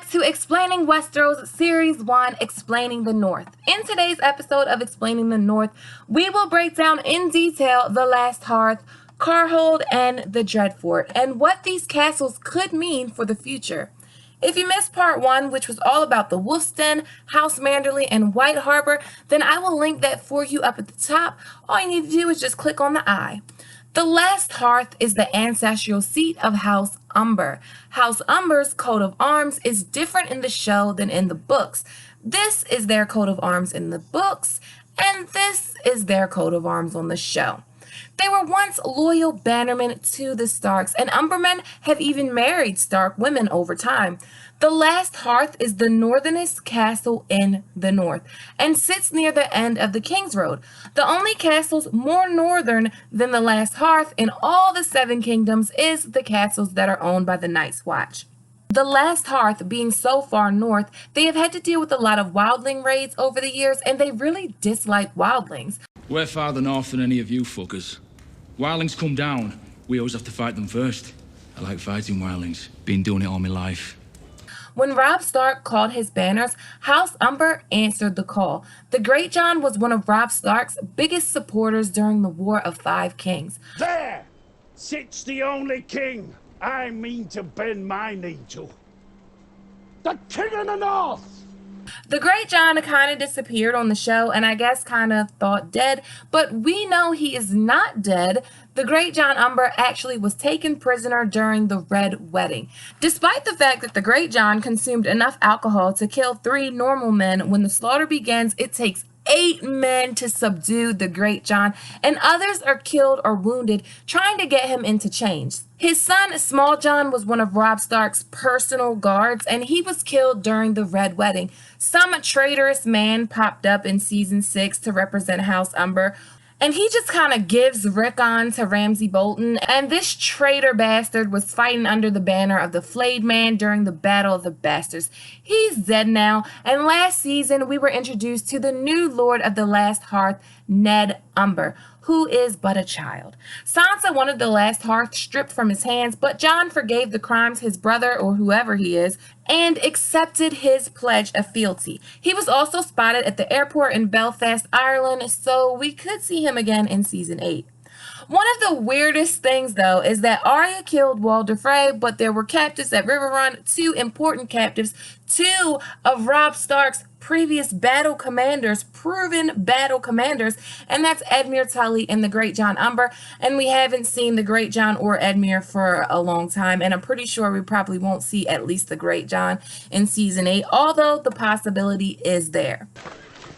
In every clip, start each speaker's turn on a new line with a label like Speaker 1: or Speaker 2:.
Speaker 1: back to Explaining Westeros Series 1, Explaining the North. In today's episode of Explaining the North, we will break down in detail the Last Hearth, Karhold, and the Dreadfort, and what these castles could mean for the future. If you missed part 1, which was all about the Wolf's Den, House Manderley, and White Harbor, then I will link that for you up at the top. All you need to do is just click on the eye. The Last Hearth is the ancestral seat of House Umber. House Umber's coat of arms is different in the show than in the books. This is their coat of arms in the books, and this is their coat of arms on the show. They were once loyal bannermen to the Starks, and Umbermen have even married Stark women over time. The Last Hearth is the northernest castle in the north and sits near the end of the King's Road. The only castles more northern than the Last Hearth in all the Seven Kingdoms is the castles that are owned by the Night's Watch. The Last Hearth being so far north, they have had to deal with a lot of wildling raids over the years, and they really dislike wildlings.
Speaker 2: We're farther north than any of you fuckers. Wildlings come down, we always have to fight them first. I like fighting wildlings, been doing it all my life.
Speaker 1: When Robb Stark called his banners, House Umber answered the call. The Great John was one of Robb Stark's biggest supporters during the War of Five Kings.
Speaker 3: There sits the only king I mean to bend my knee to. The King of the North!
Speaker 1: The Great John kind of disappeared on the show and I guess kind of thought dead, but we know he is not dead. The Great John Umber actually was taken prisoner during the Red Wedding. Despite the fact that the Great John consumed enough alcohol to kill 3 normal men, when the slaughter begins, it takes 8 men to subdue the Great John, and others are killed or wounded trying to get him into chains. His son, Small John, was one of Robb Stark's personal guards, and he was killed during the Red Wedding. Some traitorous man popped up in Season 6 to represent House Umber, and he just kind of gives Rickon to Ramsay Bolton, and this traitor bastard was fighting under the banner of the Flayed Man during the Battle of the Bastards. He's dead now, and last season we were introduced to the new Lord of the Last Hearth, Ned Umber, who is but a child. Sansa wanted the Last Hearth stripped from his hands, but Jon forgave the crimes his brother, or whoever he is, and accepted his pledge of fealty. He was also spotted at the airport in Belfast, Ireland, so we could see him again in Season 8. One of the weirdest things, though, is that Arya killed Walder Frey, but there were captives at Riverrun, 2 important captives, 2 of Robb Stark's previous battle commanders, proven battle commanders, and that's Edmure Tully and the Great John Umber, and we haven't seen the Great John or Edmure for a long time, and I'm pretty sure we probably won't see at least the Great John in Season 8, although the possibility is there.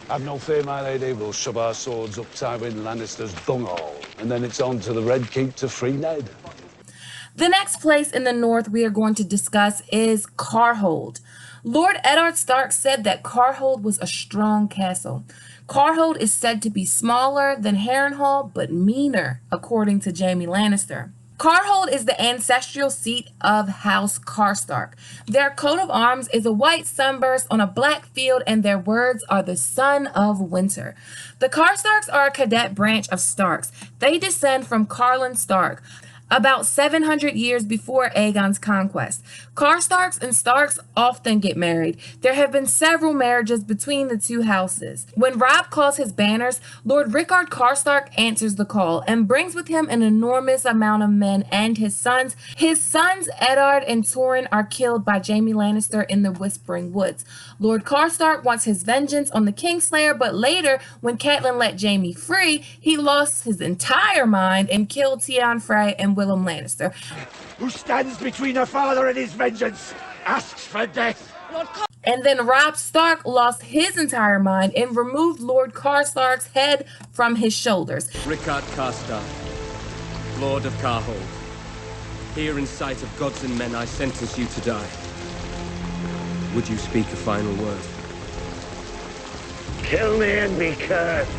Speaker 4: I've no fear, my lady. We'll shove our swords up Tywin Lannister's bunghole, and then it's on to the Red Keep to free Ned.
Speaker 1: The next place in the north we are going to discuss is Karhold. Lord Eddard Stark said that Karhold was a strong castle. Karhold is said to be smaller than Harrenhal, but meaner, according to Jaime Lannister. Karhold is the ancestral seat of House Karstark. Their coat of arms is a white sunburst on a black field, and their words are the son of winter. The Karstarks are a cadet branch of Starks. They descend from Carlin Stark, about 700 years before Aegon's conquest. Karstarks and Starks often get married. There have been several marriages between the 2 houses. When Robb calls his banners, Lord Rickard Karstark answers the call and brings with him an enormous amount of men and his sons. His sons, Eddard and Torrhen, are killed by Jaime Lannister in the Whispering Woods. Lord Karstark wants his vengeance on the Kingslayer, but later, when Catelyn let Jaime free, he lost his entire mind and killed Tion Frey and Willem Lannister.
Speaker 3: Who stands between a father and his vengeance asks for death.
Speaker 1: And then Robb Stark lost his entire mind and removed Lord Karstark's head from his shoulders.
Speaker 5: Rickard Karstark, Lord of Karhold. Here in sight of gods and men I sentence you to die. Would you speak a final word?
Speaker 3: Kill me and be cursed.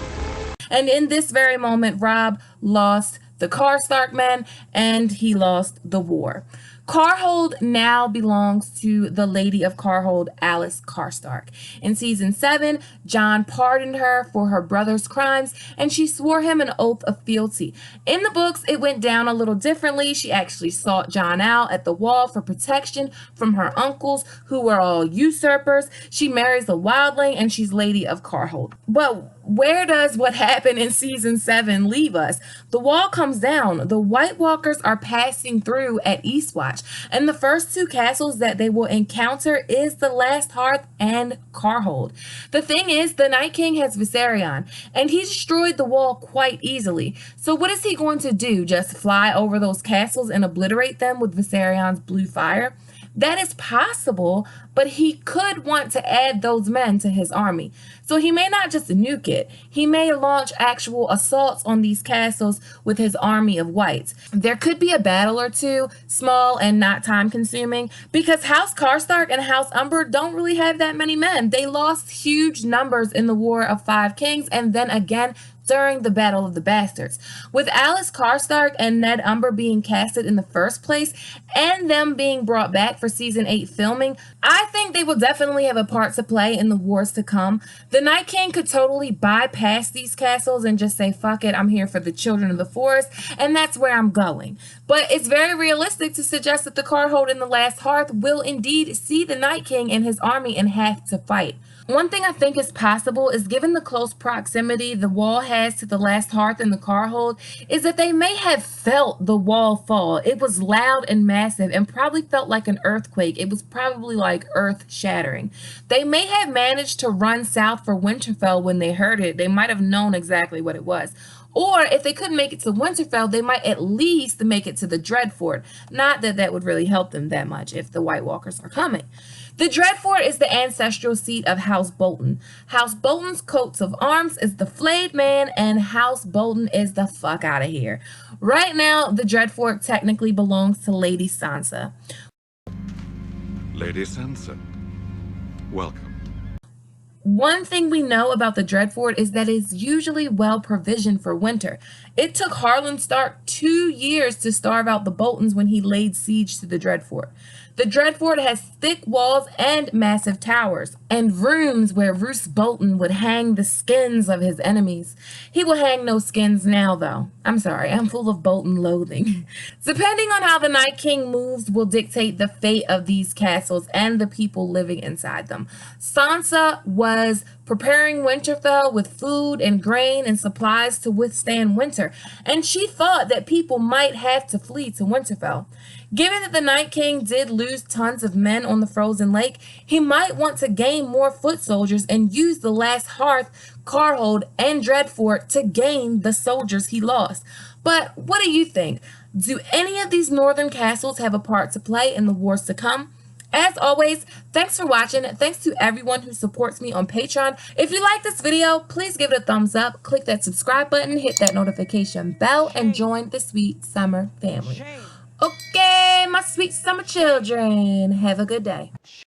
Speaker 1: And in this very moment, Robb lost the Karstark men and he lost the war. Karhold now belongs to the Lady of Karhold, Alice Karstark. In season 7, Jon pardoned her for her brother's crimes, and she swore him an oath of fealty. In the books, it went down a little differently. She actually sought Jon out at the wall for protection from her uncles, who were all usurpers. She marries a wildling, and she's Lady of Karhold. But where does what happened in season 7 leave us? The wall comes down. The White Walkers are passing through at Eastwatch, and the first 2 castles that they will encounter is the Last Hearth and Karhold. The thing is, the Night King has Viserion, and he destroyed the wall quite easily. So what is he going to do? Just fly over those castles and obliterate them with Viserion's blue fire? That is possible, but he could want to add those men to his army. So he may not just nuke it. He may launch actual assaults on these castles with his army of whites. There could be a battle or two, small and not time consuming, because House Karstark and House Umber don't really have that many men. They lost huge numbers in the War of 5 Kings and then again during the Battle of the Bastards. With Alice Karstark and Ned Umber being casted in the first place and them being brought back for season 8 filming, I think they will definitely have a part to play in the wars to come. The Night King could totally bypass these castles and just say, fuck it, I'm here for the Children of the Forest, and that's where I'm going. But it's very realistic to suggest that the Karhold in the Last Hearth will indeed see the Night King and his army and have to fight. One thing I think is possible is, given the close proximity the wall has to the Last Hearth and the Karhold, is that they may have felt the wall fall. It was loud and massive and probably felt like an earthquake. It was probably like earth shattering. They may have managed to run south for Winterfell when they heard it. They might have known exactly what it was. Or if they couldn't make it to Winterfell, they might at least make it to the Dreadfort. Not that that would really help them that much if the White Walkers are coming. The Dreadfort is the ancestral seat of House Bolton. House Bolton's coats of arms is the Flayed Man, and House Bolton is the fuck out of here. Right now, the Dreadfort technically belongs to Lady Sansa.
Speaker 6: Lady Sansa, welcome.
Speaker 1: One thing we know about the Dreadfort is that it's usually well provisioned for winter. It took Harlan Stark 2 years to starve out the Boltons when he laid siege to the Dreadfort. The Dreadfort has thick walls and massive towers, and rooms where Roose Bolton would hang the skins of his enemies. He will hang no skins now, though. I'm sorry, I'm full of Bolton loathing. Depending on how the Night King moves will dictate the fate of these castles and the people living inside them. Sansa was preparing Winterfell with food and grain and supplies to withstand winter, and she thought that people might have to flee to Winterfell. Given that the Night King did lose tons of men on the frozen lake, he might want to gain more foot soldiers and use the Last Hearth, Karhold, and Dreadfort to gain the soldiers he lost. But what do you think? Do any of these northern castles have a part to play in the wars to come? As always, thanks for watching. Thanks to everyone who supports me on Patreon. If you like this video, please give it a thumbs up, click that subscribe button, hit that notification bell, and join the sweet summer family. Okay, my sweet summer children, have a good day.